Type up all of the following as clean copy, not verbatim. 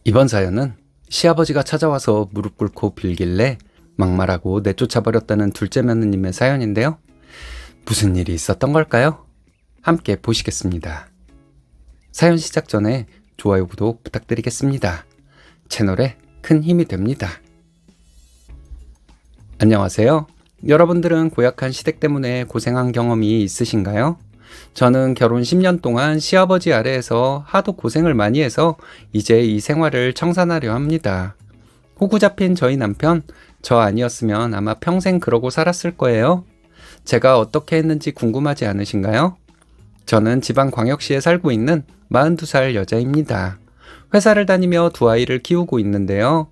이번 사연은 시아버지가 찾아와서 무릎 꿇고 빌길래 막말하고 내쫓아버렸다는 둘째 며느님의 사연인데요. 무슨 일이 있었던 걸까요? 함께 보시겠습니다. 사연 시작 전에 좋아요, 구독 부탁드리겠습니다. 채널에 큰 힘이 됩니다. 안녕하세요. 여러분들은 고약한 시댁 때문에 고생한 경험이 있으신가요? 저는 결혼 10년 동안 시아버지 아래에서 하도 고생을 많이 해서 이제 이 생활을 청산하려 합니다. 호구 잡힌 저희 남편, 저 아니었으면 아마 평생 그러고 살았을 거예요. 제가 어떻게 했는지 궁금하지 않으신가요? 저는 지방광역시에 살고 있는 42살 여자입니다. 회사를 다니며 두 아이를 키우고 있는데요.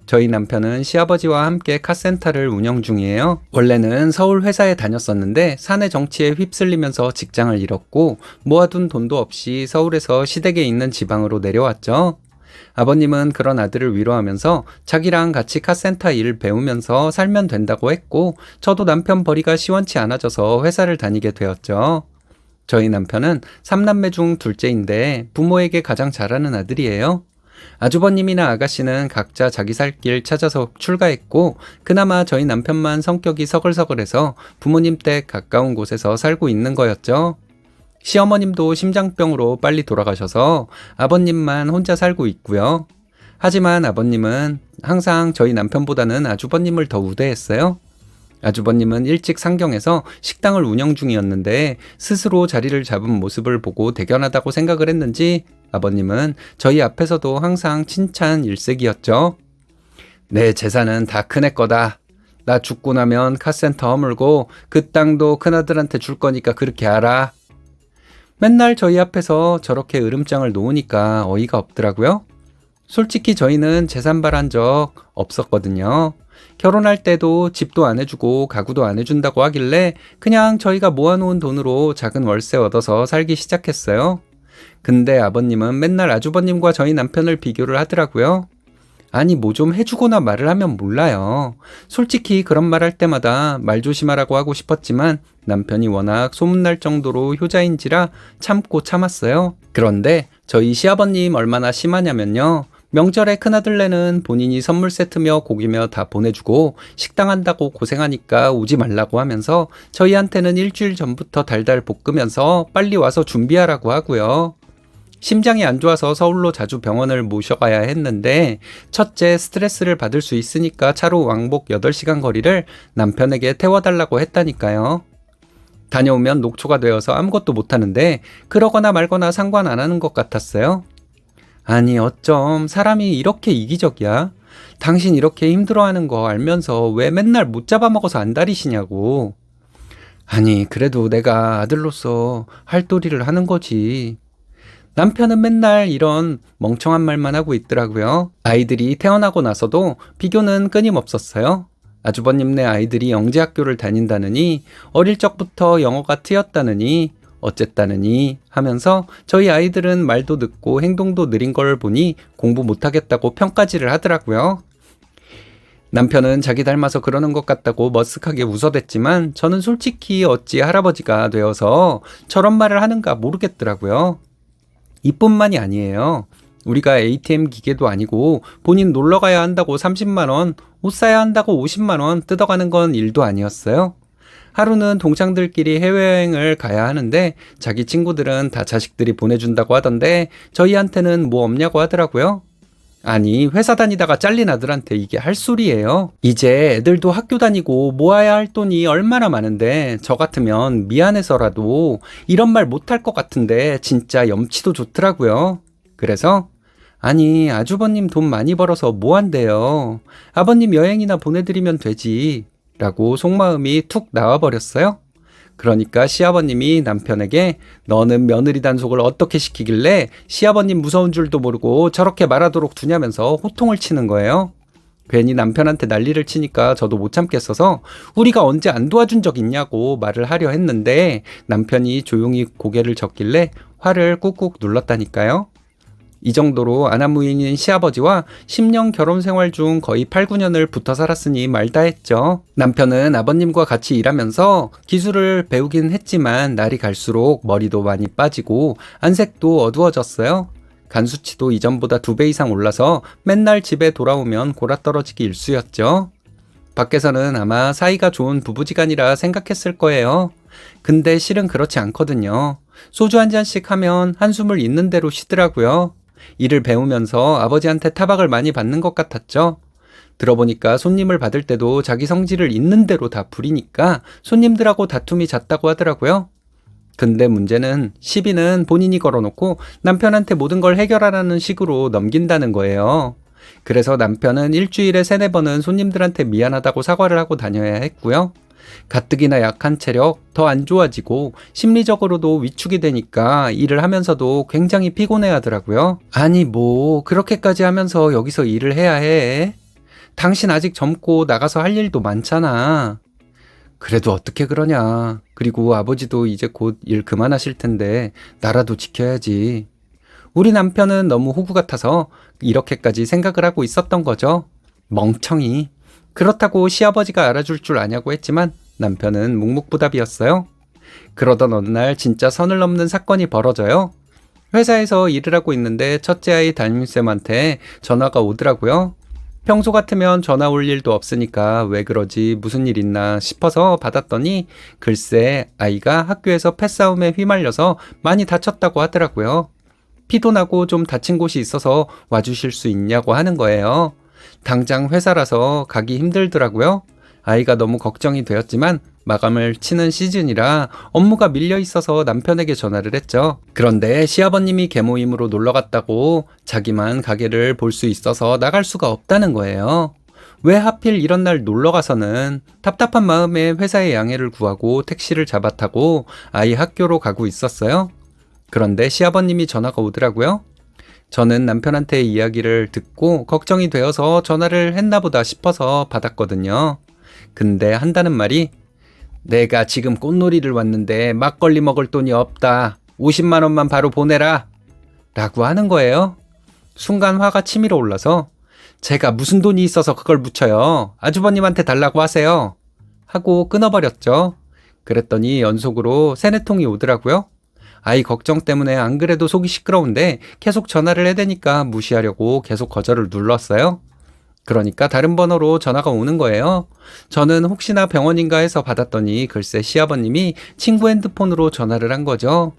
저희 남편은 시아버지와 함께 카센터를 운영 중이에요. 원래는 서울 회사에 다녔었는데 사내 정치에 휩쓸리면서 직장을 잃었고 모아둔 돈도 없이 서울에서 시댁에 있는 지방으로 내려왔죠. 아버님은 그런 아들을 위로하면서 자기랑 같이 카센터 일 배우면서 살면 된다고 했고 저도 남편 벌이가 시원치 않아져서 회사를 다니게 되었죠. 저희 남편은 3남매 중 둘째인데 부모에게 가장 잘하는 아들이에요. 아주버님이나 아가씨는 각자 자기 살 길 찾아서 출가했고 그나마 저희 남편만 성격이 서글서글해서 부모님 댁 가까운 곳에서 살고 있는 거였죠. 시어머님도 심장병으로 빨리 돌아가셔서 아버님만 혼자 살고 있고요. 하지만 아버님은 항상 저희 남편보다는 아주버님을 더 우대했어요. 아주버님은 일찍 상경해서 식당을 운영 중이었는데 스스로 자리를 잡은 모습을 보고 대견하다고 생각을 했는지 아버님은 저희 앞에서도 항상 칭찬 일색이었죠. 내 재산은 다 큰애 거다. 나 죽고 나면 카센터 허물고 그 땅도 큰아들한테 줄 거니까 그렇게 알아. 맨날 저희 앞에서 저렇게 으름장을 놓으니까 어이가 없더라고요. 솔직히 저희는 재산 발한 적 없었거든요. 결혼할 때도 집도 안 해주고 가구도 안 해준다고 하길래 그냥 저희가 모아놓은 돈으로 작은 월세 얻어서 살기 시작했어요. 근데 아버님은 맨날 아주버님과 저희 남편을 비교를 하더라고요. 아니 뭐 좀 해주거나 말을 하면 몰라요. 솔직히 그런 말 할 때마다 말 조심하라고 하고 싶었지만 남편이 워낙 소문날 정도로 효자인지라 참고 참았어요. 그런데 저희 시아버님 얼마나 심하냐면요. 명절에 큰아들네는 본인이 선물 세트며 고기며 다 보내주고 식당 한다고 고생하니까 오지 말라고 하면서 저희한테는 일주일 전부터 달달 볶으면서 빨리 와서 준비하라고 하고요. 심장이 안 좋아서 서울로 자주 병원을 모셔가야 했는데 첫째 스트레스를 받을 수 있으니까 차로 왕복 8시간 거리를 남편에게 태워달라고 했다니까요. 다녀오면 녹초가 되어서 아무것도 못하는데 그러거나 말거나 상관 안 하는 것 같았어요. 아니 어쩜 사람이 이렇게 이기적이야? 당신 이렇게 힘들어하는 거 알면서 왜 맨날 못 잡아먹어서 안달이시냐고. 아니 그래도 내가 아들로서 할 도리를 하는 거지. 남편은 맨날 이런 멍청한 말만 하고 있더라고요. 아이들이 태어나고 나서도 비교는 끊임없었어요. 아주버님네 아이들이 영재학교를 다닌다느니 어릴 적부터 영어가 트였다느니 어쨌다느니 하면서 저희 아이들은 말도 늦고 행동도 느린 걸 보니 공부 못하겠다고 평가질을 하더라고요. 남편은 자기 닮아서 그러는 것 같다고 머쓱하게 웃어댔지만 저는 솔직히 어찌 할아버지가 되어서 저런 말을 하는가 모르겠더라고요. 이뿐만이 아니에요. 우리가 ATM 기계도 아니고 본인 놀러 가야 한다고 30만 원, 옷 사야 한다고 50만 원 뜯어가는 건 일도 아니었어요. 하루는 동창들끼리 해외여행을 가야 하는데 자기 친구들은 다 자식들이 보내준다고 하던데 저희한테는 뭐 없냐고 하더라고요. 아니 회사 다니다가 잘린 아들한테 이게 할 소리예요. 이제 애들도 학교 다니고 모아야 할 돈이 얼마나 많은데 저 같으면 미안해서라도 이런 말 못할 것 같은데 진짜 염치도 좋더라고요. 그래서 아니 아주버님 돈 많이 벌어서 뭐 한대요. 아버님 여행이나 보내드리면 되지 라고 속마음이 툭 나와버렸어요. 그러니까 시아버님이 남편에게 너는 며느리 단속을 어떻게 시키길래 시아버님 무서운 줄도 모르고 저렇게 말하도록 두냐면서 호통을 치는 거예요. 괜히 남편한테 난리를 치니까 저도 못 참겠어서 우리가 언제 안 도와준 적 있냐고 말을 하려 했는데 남편이 조용히 고개를 젓길래 화를 꾹꾹 눌렀다니까요. 이 정도로 아나무인인 시아버지와 10년 결혼 생활 중 거의 8, 9년을 붙어 살았으니 말다 했죠. 남편은 아버님과 같이 일하면서 기술을 배우긴 했지만 날이 갈수록 머리도 많이 빠지고 안색도 어두워졌어요. 간 수치도 이전보다 2배 이상 올라서 맨날 집에 돌아오면 골아떨어지기 일쑤였죠. 밖에서는 아마 사이가 좋은 부부지간이라 생각했을 거예요. 근데 실은 그렇지 않거든요. 소주 한 잔씩 하면 한숨을 있는 대로 쉬더라고요. 일을 배우면서 아버지한테 타박을 많이 받는 것 같았죠. 들어보니까 손님을 받을 때도 자기 성질을 있는 대로 다 부리니까 손님들하고 다툼이 잦다고 하더라고요. 근데 문제는 시비는 본인이 걸어놓고 남편한테 모든 걸 해결하라는 식으로 넘긴다는 거예요. 그래서 남편은 일주일에 3-4번은 손님들한테 미안하다고 사과를 하고 다녀야 했고요. 가뜩이나 약한 체력 더 안 좋아지고 심리적으로도 위축이 되니까 일을 하면서도 굉장히 피곤해 하더라고요. 아니 뭐 그렇게까지 하면서 여기서 일을 해야 해? 당신 아직 젊고 나가서 할 일도 많잖아. 그래도 어떻게 그러냐. 그리고 아버지도 이제 곧 일 그만하실 텐데 나라도 지켜야지. 우리 남편은 너무 호구 같아서 이렇게까지 생각을 하고 있었던 거죠. 멍청이. 그렇다고 시아버지가 알아줄 줄 아냐고 했지만 남편은 묵묵부답이었어요. 그러던 어느 날 진짜 선을 넘는 사건이 벌어져요. 회사에서 일을 하고 있는데 첫째 아이 담임쌤한테 전화가 오더라고요. 평소 같으면 전화 올 일도 없으니까 왜 그러지 무슨 일 있나 싶어서 받았더니 글쎄 아이가 학교에서 패싸움에 휘말려서 많이 다쳤다고 하더라고요. 피도 나고 좀 다친 곳이 있어서 와주실 수 있냐고 하는 거예요. 당장 회사라서 가기 힘들더라고요. 아이가 너무 걱정이 되었지만 마감을 치는 시즌이라 업무가 밀려 있어서 남편에게 전화를 했죠. 그런데 시아버님이 계모임으로 놀러 갔다고 자기만 가게를 볼 수 있어서 나갈 수가 없다는 거예요. 왜 하필 이런 날 놀러 가서는 답답한 마음에 회사에 양해를 구하고 택시를 잡아 타고 아이 학교로 가고 있었어요. 그런데 시아버님이 전화가 오더라고요. 저는 남편한테 이야기를 듣고 걱정이 되어서 전화를 했나 보다 싶어서 받았거든요. 근데 한다는 말이 내가 지금 꽃놀이를 왔는데 막걸리 먹을 돈이 없다. 50만 원만 바로 보내라. 라고 하는 거예요. 순간 화가 치밀어 올라서 제가 무슨 돈이 있어서 그걸 묻혀요. 아주버님한테 달라고 하세요. 하고 끊어버렸죠. 그랬더니 연속으로 3-4통이 오더라고요. 아이 걱정 때문에 안 그래도 속이 시끄러운데 계속 전화를 해대니까 무시하려고 계속 거절을 눌렀어요. 그러니까 다른 번호로 전화가 오는 거예요. 저는 혹시나 병원인가 해서 받았더니 글쎄 시아버님이 친구 핸드폰으로 전화를 한 거죠.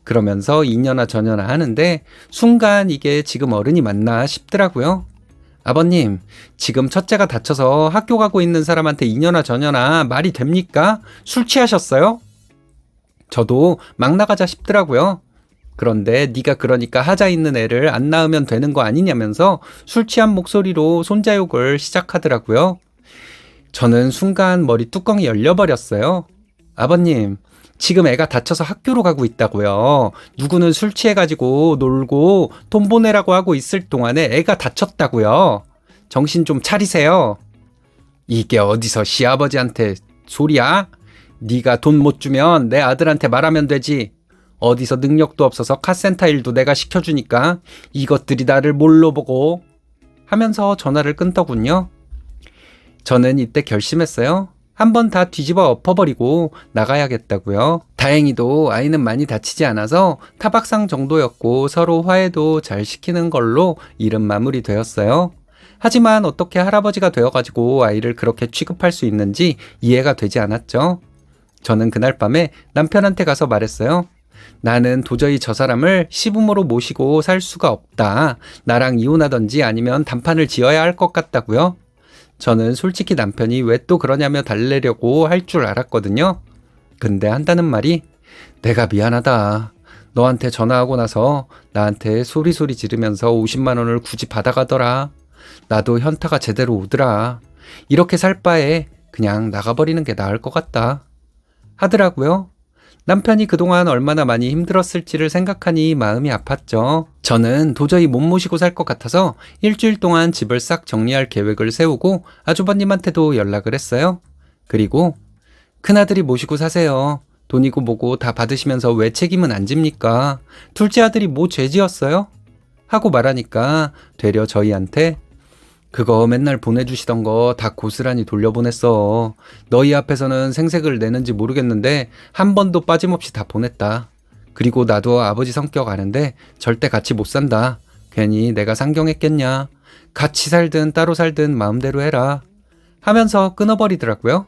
그러면서 이년아 저년아 하는데 순간 이게 지금 어른이 맞나 싶더라고요. 아버님, 지금 첫째가 다쳐서 학교 가고 있는 사람한테 이년아 저년아 말이 됩니까? 술 취하셨어요? 저도 막 나가자 싶더라고요. 그런데 네가 그러니까 하자 있는 애를 안 낳으면 되는 거 아니냐면서 술 취한 목소리로 손자욕을 시작하더라고요. 저는 순간 머리 뚜껑이 열려버렸어요. 아버님, 지금 애가 다쳐서 학교로 가고 있다고요. 누구는 술 취해가지고 놀고 돈 보내라고 하고 있을 동안에 애가 다쳤다고요. 정신 좀 차리세요. 이게 어디서 시아버지한테 소리야? 네가 돈 못 주면 내 아들한테 말하면 되지. 어디서 능력도 없어서 카센터 일도 내가 시켜주니까 이것들이 나를 뭘로 보고 하면서 전화를 끊더군요. 저는 이때 결심했어요. 한번 다 뒤집어 엎어버리고 나가야겠다고요. 다행히도 아이는 많이 다치지 않아서 타박상 정도였고 서로 화해도 잘 시키는 걸로 일은 마무리되었어요. 하지만 어떻게 할아버지가 되어가지고 아이를 그렇게 취급할 수 있는지 이해가 되지 않았죠. 저는 그날 밤에 남편한테 가서 말했어요. 나는 도저히 저 사람을 시부모로 모시고 살 수가 없다. 나랑 이혼하던지 아니면 단판을 지어야 할 것 같다고요. 저는 솔직히 남편이 왜 또 그러냐며 달래려고 할 줄 알았거든요. 근데 한다는 말이 내가 미안하다. 너한테 전화하고 나서 나한테 소리소리 지르면서 50만 원을 굳이 받아가더라. 나도 현타가 제대로 오더라. 이렇게 살 바에 그냥 나가버리는 게 나을 것 같다. 하더라고요. 남편이 그동안 얼마나 많이 힘들었을지를 생각하니 마음이 아팠죠. 저는 도저히 못 모시고 살 것 같아서 일주일 동안 집을 싹 정리할 계획을 세우고 아주버님한테도 연락을 했어요. 그리고 큰아들이 모시고 사세요. 돈이고 뭐고 다 받으시면서 왜 책임은 안 집니까? 둘째 아들이 뭐 죄 지었어요? 하고 말하니까 되려 저희한테 그거 맨날 보내주시던 거 다 고스란히 돌려보냈어. 너희 앞에서는 생색을 내는지 모르겠는데 한 번도 빠짐없이 다 보냈다. 그리고 나도 아버지 성격 아는데 절대 같이 못 산다. 괜히 내가 상경했겠냐. 같이 살든 따로 살든 마음대로 해라. 하면서 끊어버리더라고요.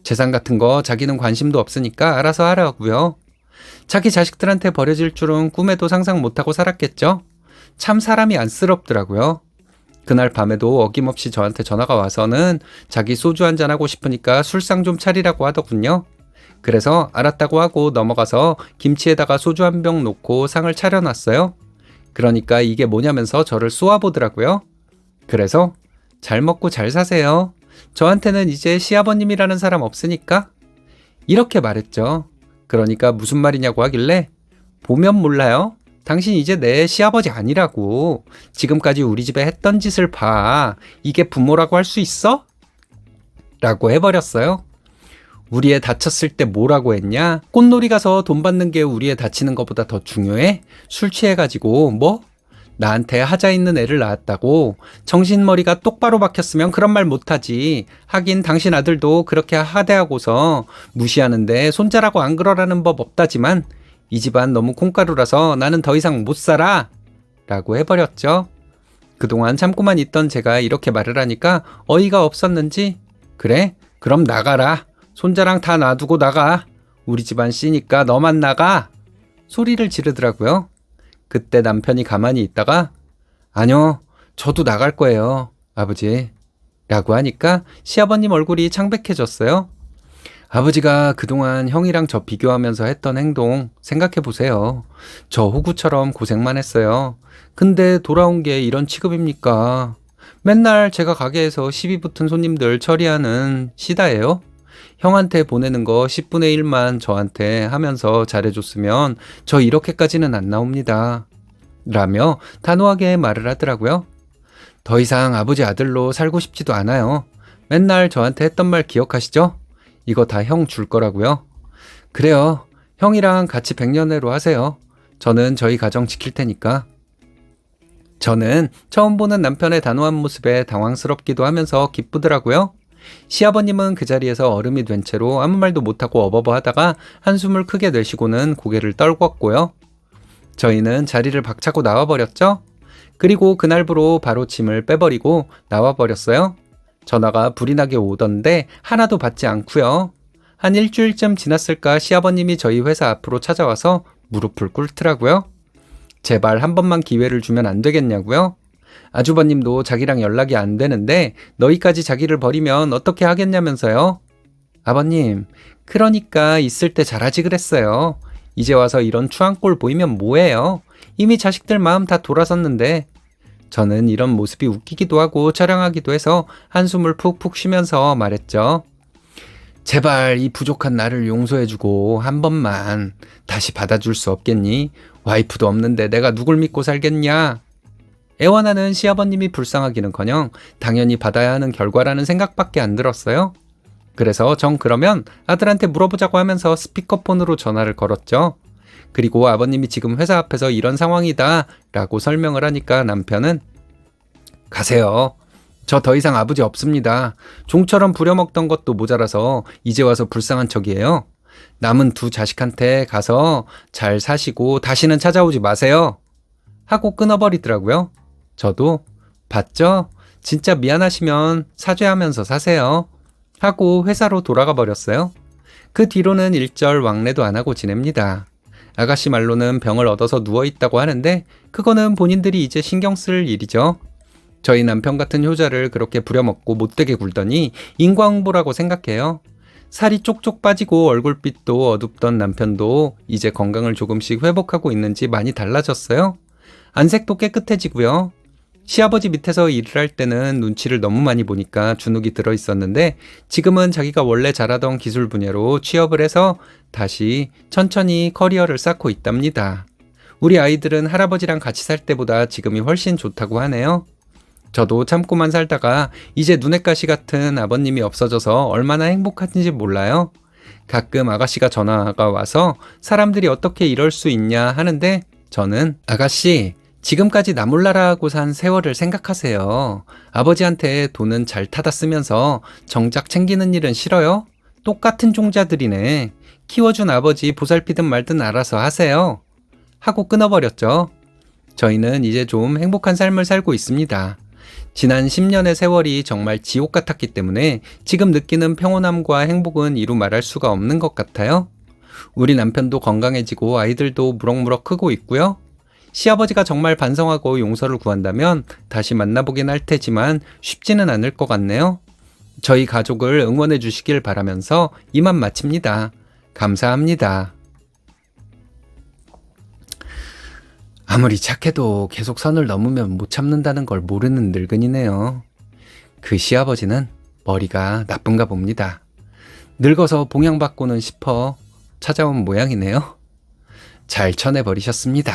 재산 같은 거 자기는 관심도 없으니까 알아서 하라고요. 자기 자식들한테 버려질 줄은 꿈에도 상상 못하고 살았겠죠. 참 사람이 안쓰럽더라고요. 그날 밤에도 어김없이 저한테 전화가 와서는 자기 소주 한잔 하고 싶으니까 술상 좀 차리라고 하더군요. 그래서 알았다고 하고 넘어가서 김치에다가 소주 한 병 놓고 상을 차려놨어요. 그러니까 이게 뭐냐면서 저를 쏘아보더라고요. 그래서 잘 먹고 잘 사세요. 저한테는 이제 시아버님이라는 사람 없으니까. 이렇게 말했죠. 그러니까 무슨 말이냐고 하길래 보면 몰라요. 당신 이제 내 시아버지 아니라고. 지금까지 우리 집에 했던 짓을 봐. 이게 부모라고 할 수 있어? 라고 해버렸어요. 우리 애 다쳤을 때 뭐라고 했냐? 꽃놀이 가서 돈 받는 게 우리 애 다치는 것보다 더 중요해? 술 취해가지고 뭐? 나한테 하자 있는 애를 낳았다고? 정신머리가 똑바로 박혔으면 그런 말 못하지. 하긴 당신 아들도 그렇게 하대하고서 무시하는데 손자라고 안 그러라는 법 없다지만 이 집안 너무 콩가루라서 나는 더 이상 못 살아! 라고 해버렸죠. 그동안 참고만 있던 제가 이렇게 말을 하니까 어이가 없었는지 그래? 그럼 나가라. 손자랑 다 놔두고 나가. 우리 집안 씨니까 너만 나가. 소리를 지르더라고요. 그때 남편이 가만히 있다가 아니요, 저도 나갈 거예요, 아버지. 라고 하니까 시아버님 얼굴이 창백해졌어요. 아버지가 그동안 형이랑 저 비교하면서 했던 행동 생각해 보세요. 저 호구처럼 고생만 했어요. 근데 돌아온 게 이런 취급입니까? 맨날 제가 가게에서 시비 붙은 손님들 처리하는 시다예요. 형한테 보내는 거 10분의 1만 저한테 하면서 잘해줬으면 저 이렇게까지는 안 나옵니다. 라며 단호하게 말을 하더라고요. 더 이상 아버지 아들로 살고 싶지도 않아요. 맨날 저한테 했던 말 기억하시죠? 이거 다 형 줄 거라고요. 그래요. 형이랑 같이 100년회로 하세요. 저는 저희 가정 지킬 테니까. 저는 처음 보는 남편의 단호한 모습에 당황스럽기도 하면서 기쁘더라고요. 시아버님은 그 자리에서 얼음이 된 채로 아무 말도 못하고 어버버 하다가 한숨을 크게 내쉬고는 고개를 떨궜고요. 저희는 자리를 박차고 나와버렸죠. 그리고 그날부로 바로 짐을 빼버리고 나와버렸어요. 전화가 불이 나게 오던데 하나도 받지 않고요. 한 일주일쯤 지났을까 시아버님이 저희 회사 앞으로 찾아와서 무릎을 꿇더라고요. 제발 한 번만 기회를 주면 안 되겠냐고요. 아주버님도 자기랑 연락이 안 되는데 너희까지 자기를 버리면 어떻게 하겠냐면서요. 아버님, 그러니까 있을 때 잘하지 그랬어요. 이제 와서 이런 추한 꼴 보이면 뭐해요. 이미 자식들 마음 다 돌아섰는데. 저는 이런 모습이 웃기기도 하고 촬영하기도 해서 한숨을 푹푹 쉬면서 말했죠. 제발 이 부족한 나를 용서해주고 한 번만 다시 받아줄 수 없겠니? 와이프도 없는데 내가 누굴 믿고 살겠냐? 애원하는 시아버님이 불쌍하기는커녕 당연히 받아야 하는 결과라는 생각밖에 안 들었어요. 그래서 전 그러면 아들한테 물어보자고 하면서 스피커폰으로 전화를 걸었죠. 그리고 아버님이 지금 회사 앞에서 이런 상황이다 라고 설명을 하니까 남편은 가세요. 저 더 이상 아버지 없습니다. 종처럼 부려먹던 것도 모자라서 이제 와서 불쌍한 척이에요. 남은 두 자식한테 가서 잘 사시고 다시는 찾아오지 마세요. 하고 끊어버리더라고요. 저도 봤죠? 진짜 미안하시면 사죄하면서 사세요. 하고 회사로 돌아가 버렸어요. 그 뒤로는 일절 왕래도 안 하고 지냅니다. 아가씨 말로는 병을 얻어서 누워있다고 하는데 그거는 본인들이 이제 신경 쓸 일이죠. 저희 남편 같은 효자를 그렇게 부려먹고 못되게 굴더니 인과응보라고 생각해요. 살이 쪽쪽 빠지고 얼굴빛도 어둡던 남편도 이제 건강을 조금씩 회복하고 있는지 많이 달라졌어요. 안색도 깨끗해지고요. 시아버지 밑에서 일을 할 때는 눈치를 너무 많이 보니까 주눅이 들어 있었는데 지금은 자기가 원래 잘하던 기술 분야로 취업을 해서 다시 천천히 커리어를 쌓고 있답니다. 우리 아이들은 할아버지랑 같이 살 때보다 지금이 훨씬 좋다고 하네요. 저도 참고만 살다가 이제 눈엣 가시 같은 아버님이 없어져서 얼마나 행복한지 몰라요. 가끔 아가씨가 전화가 와서 사람들이 어떻게 이럴 수 있냐 하는데 저는 아가씨 지금까지 나 몰라라 하고 산 세월을 생각하세요. 아버지한테 돈은 잘 타다 쓰면서 정작 챙기는 일은 싫어요? 똑같은 종자들이네. 키워준 아버지 보살피든 말든 알아서 하세요. 하고 끊어버렸죠. 저희는 이제 좀 행복한 삶을 살고 있습니다. 지난 10년의 세월이 정말 지옥 같았기 때문에 지금 느끼는 평온함과 행복은 이루 말할 수가 없는 것 같아요. 우리 남편도 건강해지고 아이들도 무럭무럭 크고 있고요. 시아버지가 정말 반성하고 용서를 구한다면 다시 만나보긴 할 테지만 쉽지는 않을 것 같네요. 저희 가족을 응원해 주시길 바라면서 이만 마칩니다. 감사합니다. 아무리 착해도 계속 선을 넘으면 못 참는다는 걸 모르는 늙은이네요. 그 시아버지는 머리가 나쁜가 봅니다. 늙어서 봉양받고는 싶어 찾아온 모양이네요. 잘 쳐내버리셨습니다.